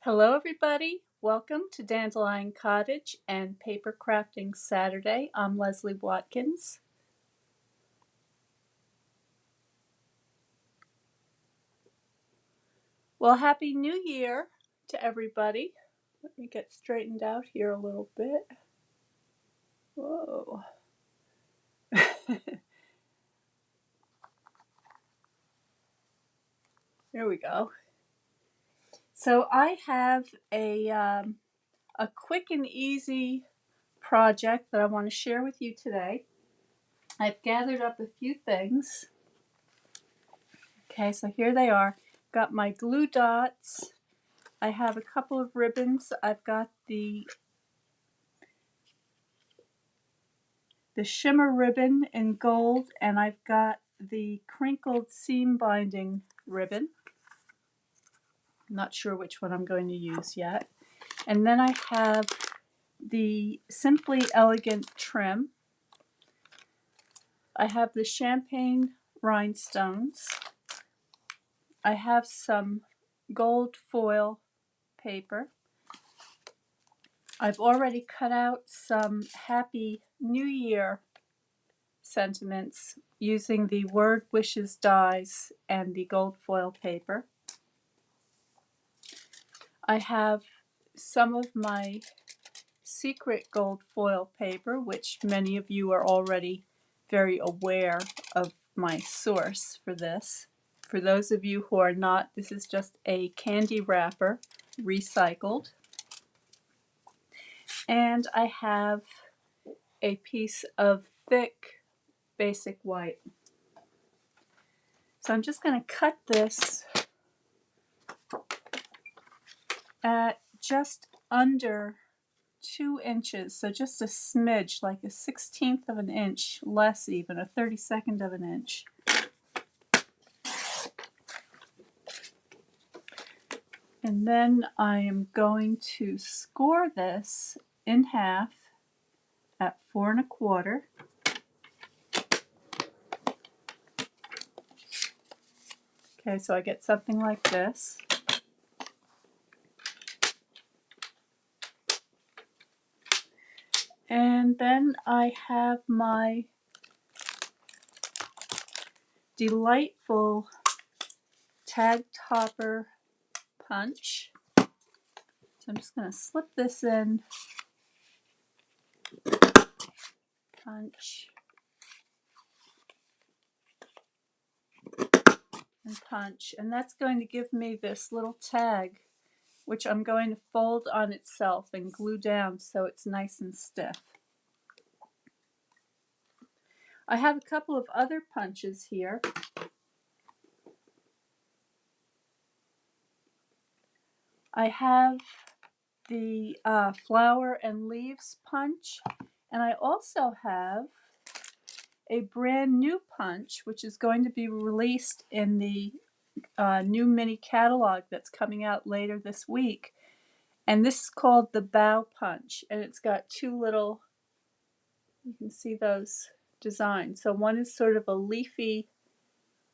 Hello everybody, welcome to Dandelion Cottage and Paper Crafting Saturday. I'm Leslie Watkins. Well, Happy New Year to everybody. Let me get straightened out here a little bit. Whoa. There we go. So I have a quick and easy project that I want to share with you today. I've gathered up a few things. Okay, so here they are. Got my glue dots. I have a couple of ribbons. I've got the shimmer ribbon in gold, and I've got the crinkled seam binding ribbon. I'm not sure which one I'm going to use yet. And then I have the Simply Elegant trim. I have the champagne rhinestones. I have some gold foil paper. I've already cut out some Happy New Year sentiments using the Word Wishes dies and the gold foil paper. I have some of my secret gold foil paper, which many of you are already very aware of my source for this. For those of you who are not, this is just a candy wrapper, recycled. And I have a piece of thick basic white. So I'm just going to cut this at just under 2 inches, so just a smidge, like a 1/16 of an inch, less even, a 32nd of an inch. And then I am going to score this in half at 4 1/4. Okay, so I get something like this. And then I have my delightful tag topper punch. So I'm just going to slip this in, punch, and punch. And that's going to give me this little tag, which I'm going to fold on itself and glue down so it's nice and stiff. I have a couple of other punches here. I have the flower and leaves punch, and I also have a brand new punch which is going to be released in the new mini catalog that's coming out later this week, and this is called the bow punch, and it's got two little, you can see those designs. So one is sort of a leafy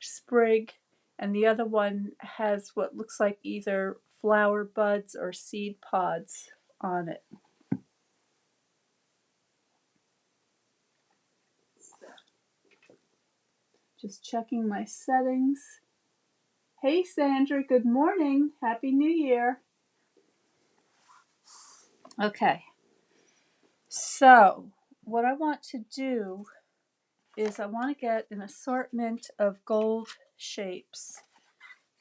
sprig, and the other one has what looks like either flower buds or seed pods on it. Just checking my settings. Hey Sandra, good morning. Happy New Year. Okay, so what I want to do is I want to get an assortment of gold shapes.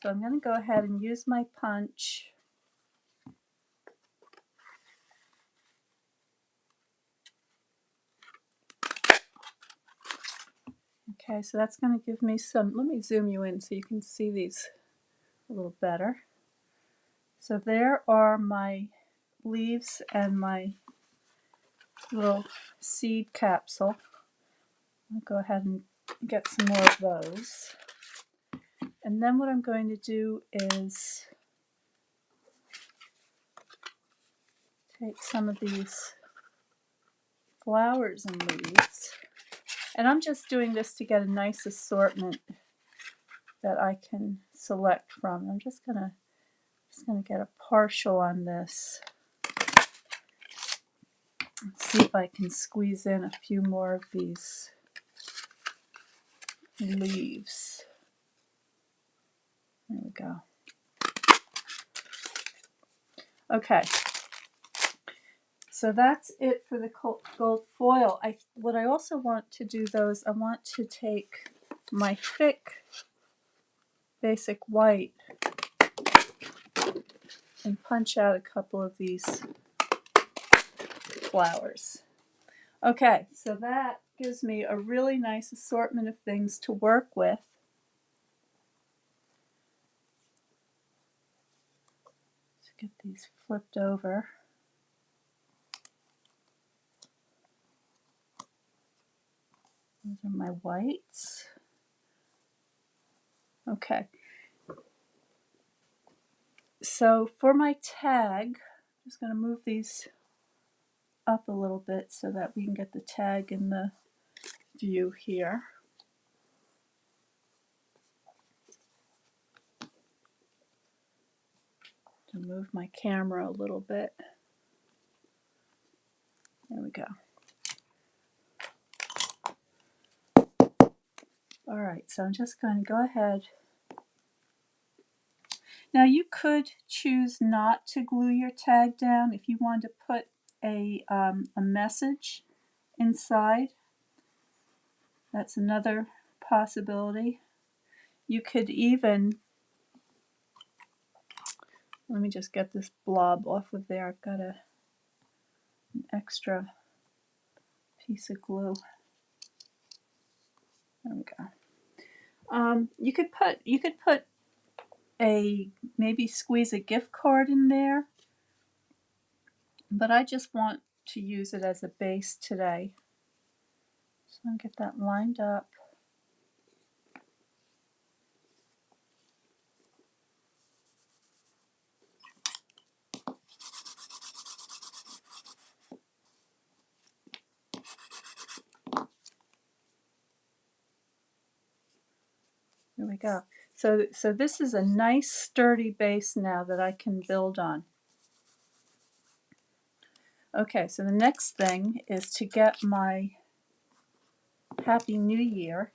So I'm going to go ahead and use my punch. Okay, so that's going to give me some, let me zoom you in so you can see these a little better. So there are my leaves and my little seed capsule. I'll go ahead and get some more of those. And then what I'm going to do is take some of these flowers and leaves. And I'm just doing this to get a nice assortment that I can select from. I'm just going to Just going to get a partial on this. Let's see if I can squeeze in a few more of these leaves. There we go. Okay, so that's it for the gold foil. What I also want to do though is I want to take my thick basic white and punch out a couple of these flowers. Okay, so that gives me a really nice assortment of things to work with. Let's get these flipped over. Those are my whites. Okay. So for my tag, I'm just going to move these up a little bit so that we can get the tag in the view here. To move my camera a little bit. There we go. All right, so I'm just going to go ahead. Now you could choose not to glue your tag down if you wanted to put a message inside. That's another possibility. You could even, let me just get this blob off of there. I've got an extra piece of glue. There we go. You could put maybe squeeze a gift card in there, but I just want to use it as a base today. So I'm gonna get that lined up. There we go. So this is a nice sturdy base now that I can build on. Okay, so the next thing is to get my Happy New Year.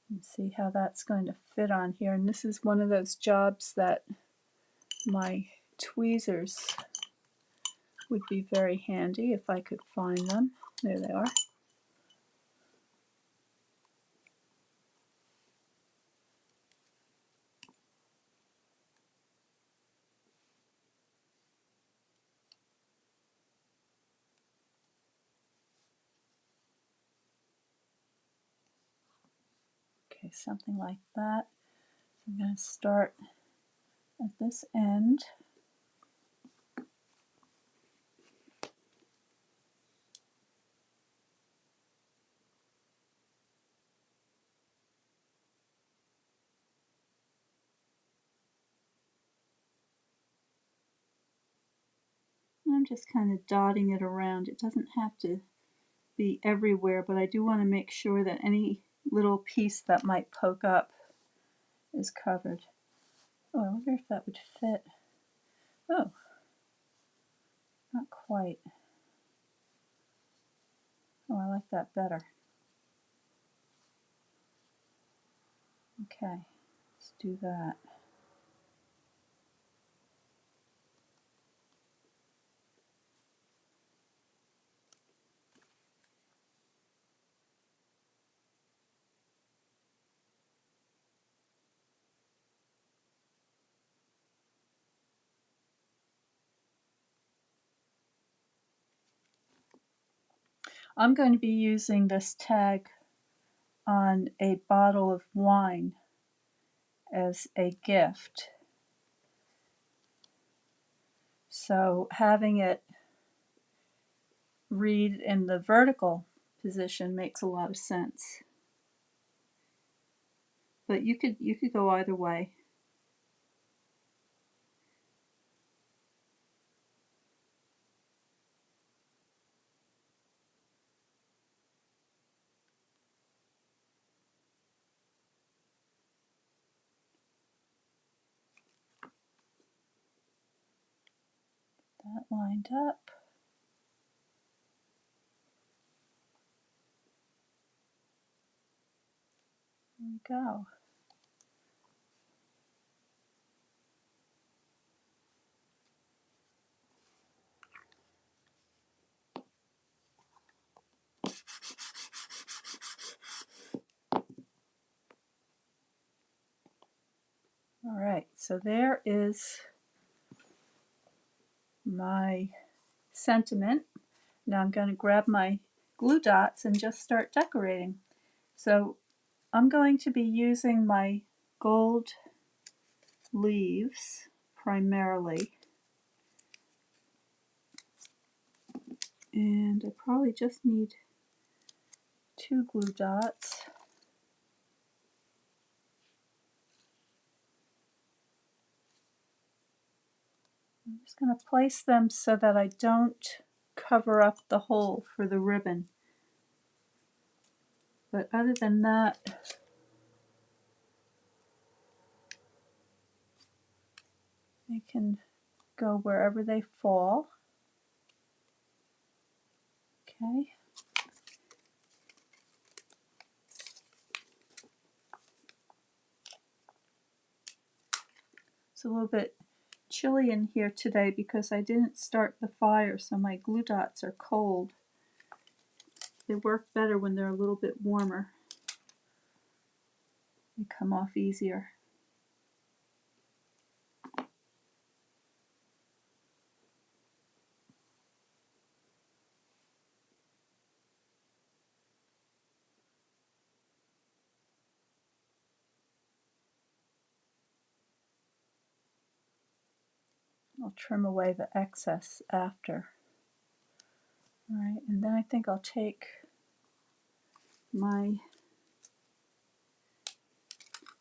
And see how that's going to fit on here. And this is one of those jobs that my tweezers would be very handy if I could find them. There they are. Okay, something like that. I'm going to start at this end. And I'm just kind of dotting it around. It doesn't have to be everywhere, but I do want to make sure that any little piece that might poke up is covered. Oh, I wonder if that would fit. Oh, not quite. Oh, I like that better. Okay, let's do that. I'm going to be using this tag on a bottle of wine as a gift. So having it read in the vertical position makes a lot of sense. But you could go either way. that lined up. There we go. All right, so there is my sentiment. Now I'm going to grab my glue dots and just start decorating. So I'm going to be using my gold leaves primarily. And I probably just need 2 glue dots. I'm just going to place them so that I don't cover up the hole for the ribbon. But other than that, they can go wherever they fall. Okay. It's a little bit chilly in here today because I didn't start the fire, so my glue dots are cold. They work better when they're a little bit warmer. They come off easier. I'll trim away the excess after. All right, and then I think I'll take my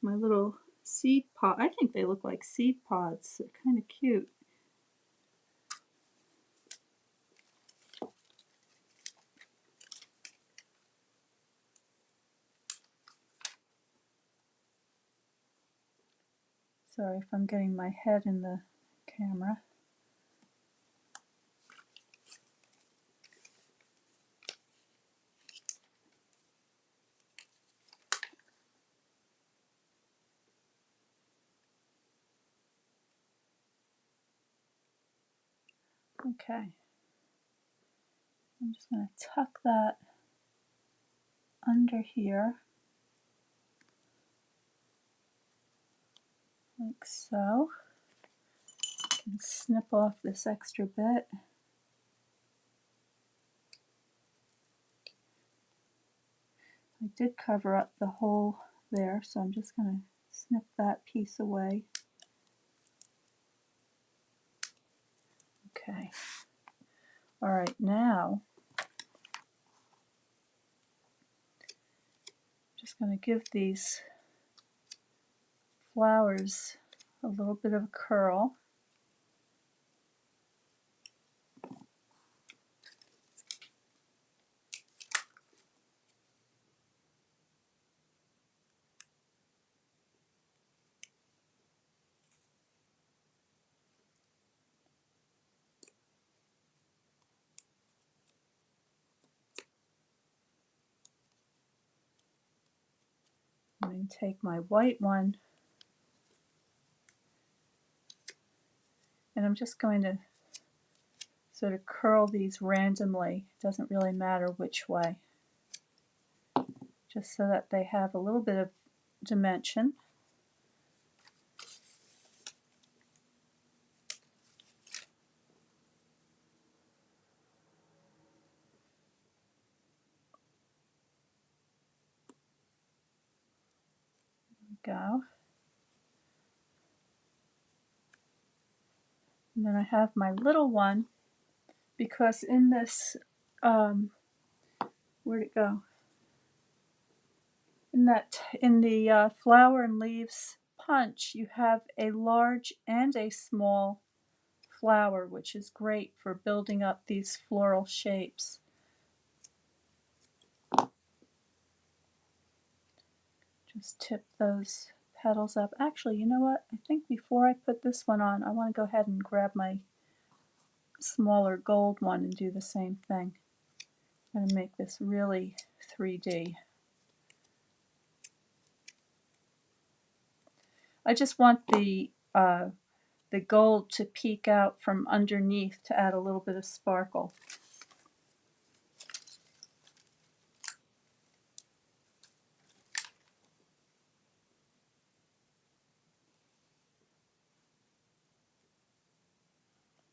little seed pod. I think they look like seed pods. They're kind of cute. Sorry if I'm getting my head in the camera. Okay. I'm just going to tuck that under here, like so. And snip off this extra bit. I did cover up the hole there, so I'm just going to snip that piece away. Okay. All right, now I'm just going to give these flowers a little bit of a curl. I'm going to take my white one and I'm just going to sort of curl these randomly. It doesn't really matter which way, just so that they have a little bit of dimension. There we go. And then I have my little one, because in this, where'd it go? In the flower and leaves punch, you have a large and a small flower, which is great for building up these floral shapes. Just tip those petals up. Actually, you know what? I think before I put this one on, I want to go ahead and grab my smaller gold one and do the same thing. I'm going to make this really 3D. I just want the gold to peek out from underneath to add a little bit of sparkle.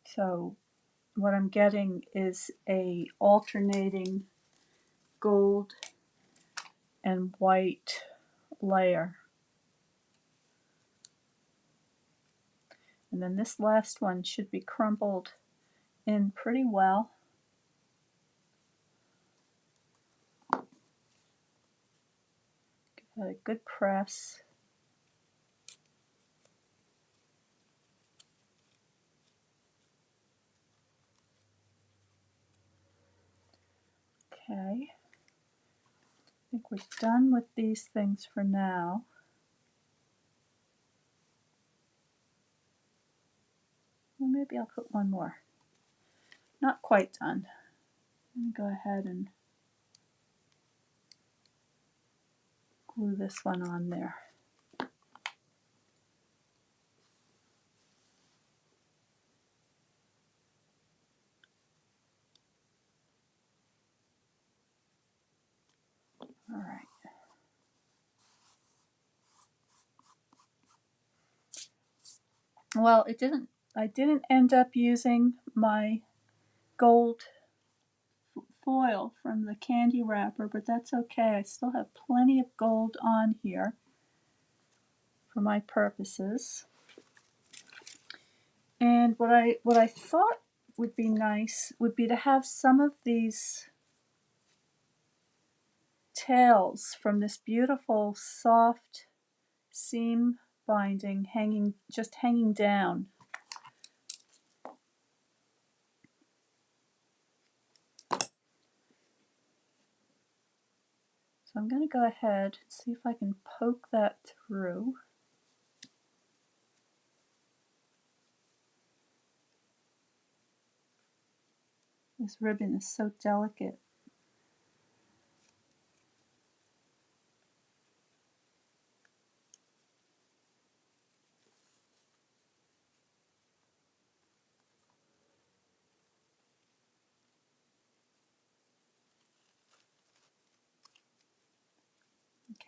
So what I'm getting is a alternating gold and white layer. And then this last one should be crumbled in pretty well. Give that a good press. Okay. I think we're done with these things for now. Well, maybe I'll put one more. Not quite done. Let me go ahead and glue this one on there. All right. Well, I didn't end up using my gold foil from the candy wrapper, but that's okay. I still have plenty of gold on here for my purposes. And what I thought would be nice would be to have some of these tails from this beautiful soft seam binding just hanging down. So I'm going to go ahead and see if I can poke that through. This ribbon is so delicate.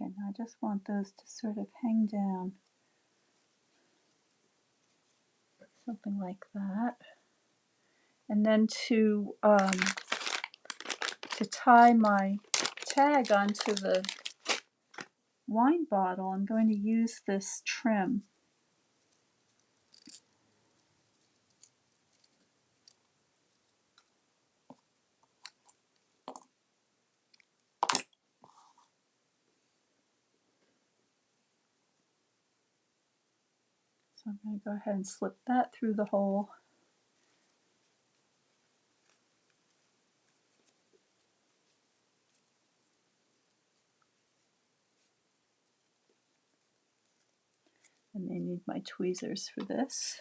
Okay, now I just want those to sort of hang down. Something like that. And then to tie my tag onto the wine bottle, I'm going to use this trim. So I'm going to go ahead and slip that through the hole. I may need my tweezers for this.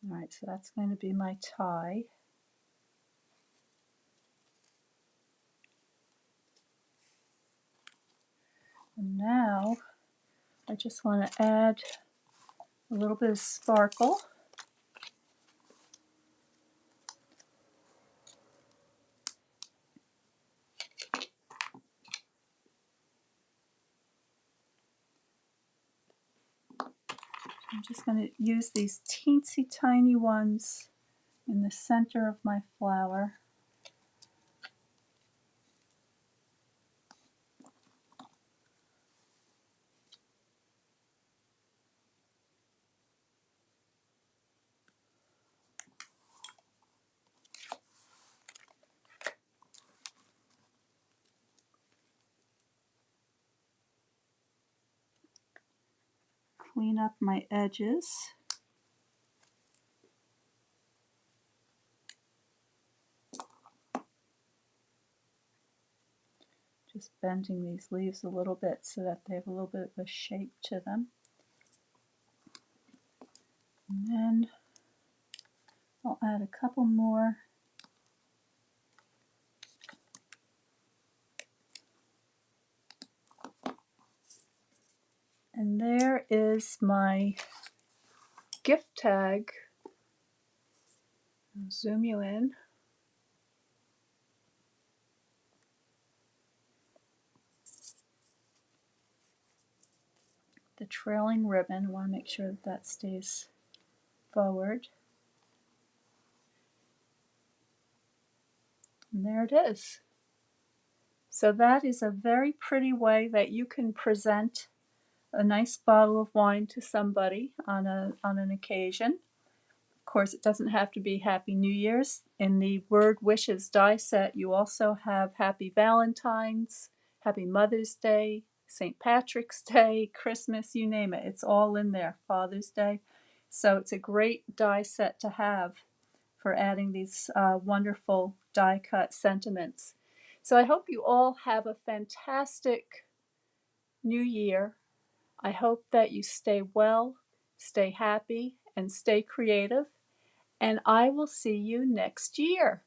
All right, so that's going to be my tie. And now I just want to add a little bit of sparkle. I'm just going to use these teensy tiny ones in the center of my flower. clean up my edges. Just bending these leaves a little bit so that they have a little bit of a shape to them. And then I'll add a couple more. And there is my gift tag. I'll zoom you in. The trailing ribbon, I want to make sure that that stays forward. And there it is. So that is a very pretty way that you can present a nice bottle of wine to somebody on an occasion. Of course, it doesn't have to be Happy New Year's. In the Word Wishes die set, you also have Happy Valentine's, Happy Mother's Day, St. Patrick's Day, Christmas, you name it. It's all in there, Father's Day. So it's a great die set to have for adding these wonderful die cut sentiments. So I hope you all have a fantastic new year. I hope that you stay well, stay happy, and stay creative. And I will see you next year.